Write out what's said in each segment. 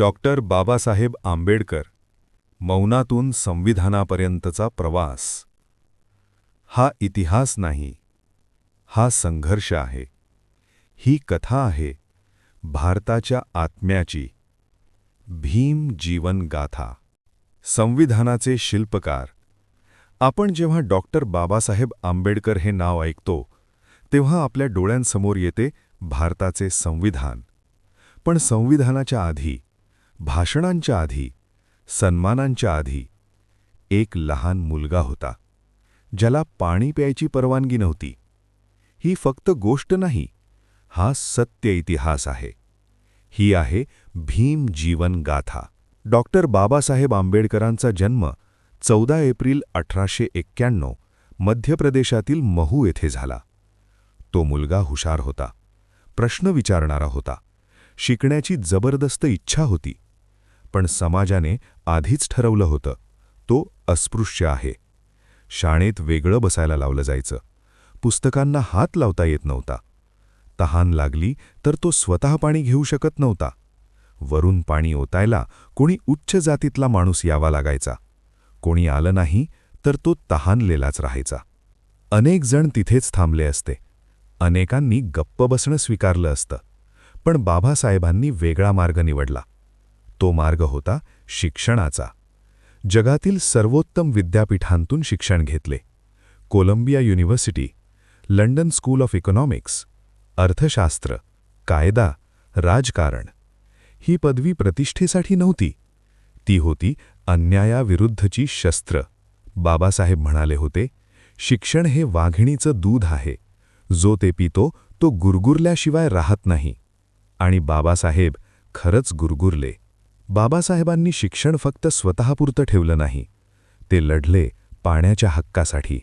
Doctor Babasaheb Ambedkar, मौनातून संविधानापर्यंतचा प्रवास. हा इतिहास नाही, हा संघर्ष आहे. ही कथा आहे भारताच्या आत्म्याची. भीम जीवन गाथा. संविधानाचे शिल्पकार. आपण जेव्हा डॉक्टर बाबासाहेब आंबेडकर हे नाव ऐकतो तेव्हा आपल्या डोळ्यांसमोर येते भारताचे संविधान. पण संविधानाच्या आधी, भाषणांच्या आधी, सन्मानांच्या आधी एक लहान मुलगा होता, ज्याला पाणी प्यायची परवानगी नव्हती. ही फक्त गोष्ट नाही, हा सत्य इतिहास आहे. ही आहे भीम जीवन गाथा. डॉक्टर बाबासाहेब आंबेडकरांचा जन्म 14 एप्रिल 1891 मध्य प्रदेशातील महू येथे झाला. तो मुलगा हुशार होता, प्रश्न विचारणारा होता, शिकण्याची जबरदस्त इच्छा होती. पण समाजाने आधीच ठरवलं होतं, तो अस्पृश्य आहे. शाळेत वेगळं बसायला लावलं जायचं. पुस्तकांना हात लावता येत नव्हता. तहान लागली तर तो स्वतः पाणी घेऊ शकत नव्हता. वरून पाणी ओतायला कोणी उच्च जातीतला माणूस यावा लागायचा. कोणी आलं नाही तर तो तहानलेलाच राहायचा. अनेक जण तिथेच थांबले असते. अनेकांनी गप्प बसणं स्वीकारलं असतं. पण बाबासाहेबांनी वेगळा मार्ग निवडला. तो मार्ग होता शिक्षणाचा. जगातील सर्वोत्तम विद्यापीठांतून शिक्षण घेतले. Columbia university, London school of economics, अर्थशास्त्र, कायदा, राजकारण. ही पदवी प्रतिष्ठेसाठी नव्हती, ती होती अन्यायाविरुद्धची शस्त्र. बाबासाहेब म्हणाले होते, शिक्षण हे वाघिणीचं दूध आहे. जो ते पितो तो गुरगुरल्याशिवाय राहत नाही. आणि बाबासाहेब खरंच गुरगुरले. बाबासाहेबांनी शिक्षण फक्त स्वतःपुरतं ठेवलं नाही. ते लढले पाण्याच्या हक्कासाठी,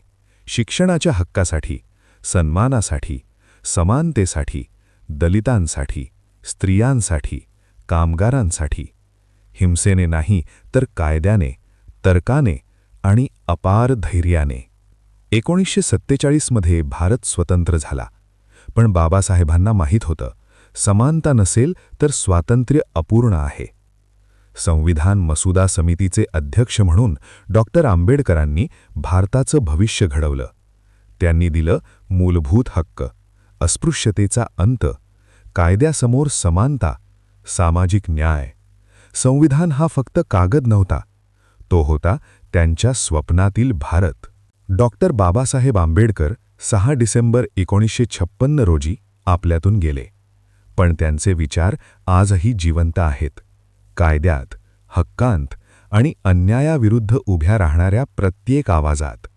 शिक्षणाच्या हक्कासाठी, सन्मानासाठी, समानतेसाठी, दलितांसाठी, स्त्रियांसाठी, कामगारांसाठी. हिंसेने नाही तर कायद्याने, तर्काने आणि अपार धैर्याने. 1947 मध्ये भारत स्वतंत्र झाला. पण बाबासाहेबांना माहीत होतं, समानता नसेल तर स्वातंत्र्य अपूर्ण आहे. संविधान मसुदा समितीचे अध्यक्ष म्हणून डॉक्टर आंबेडकरांनी भारताचं भविष्य घडवलं. त्यांनी दिलं मूलभूत हक्क, अस्पृश्यतेचा अंत, कायद्यासमोर समानता, सामाजिक न्याय. संविधान हा फक्त कागद नव्हता, तो होता त्यांच्या स्वप्नातील भारत. डॉक्टर बाबासाहेब आंबेडकर 6 डिसेंबर 1956 रोजी आपल्यातून गेले. पण त्यांचे विचार आजही जिवंत आहेत. कायद्यात, हक्कांत आणि अन्यायाविरुद्ध उभ्या राहणाऱ्या प्रत्येक आवाजात.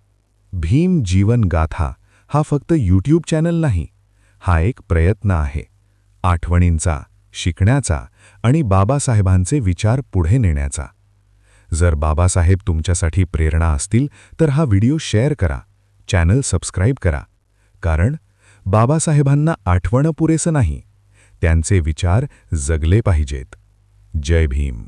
भीम जीवन गाथा हा फक्त यूट्यूब चॅनल नाही, हा एक प्रयत्न आहे आठवणींचा, शिकण्याचा आणि बाबासाहेबांचे विचार पुढे नेण्याचा. जर बाबासाहेब तुमच्यासाठी प्रेरणा असतील तर हा व्हिडिओ शेअर करा, चॅनल सबस्क्राईब करा. कारण बाबासाहेबांना आठवणं पुरेसं नाही, त्यांचे विचार जगले पाहिजेत. जय भीम.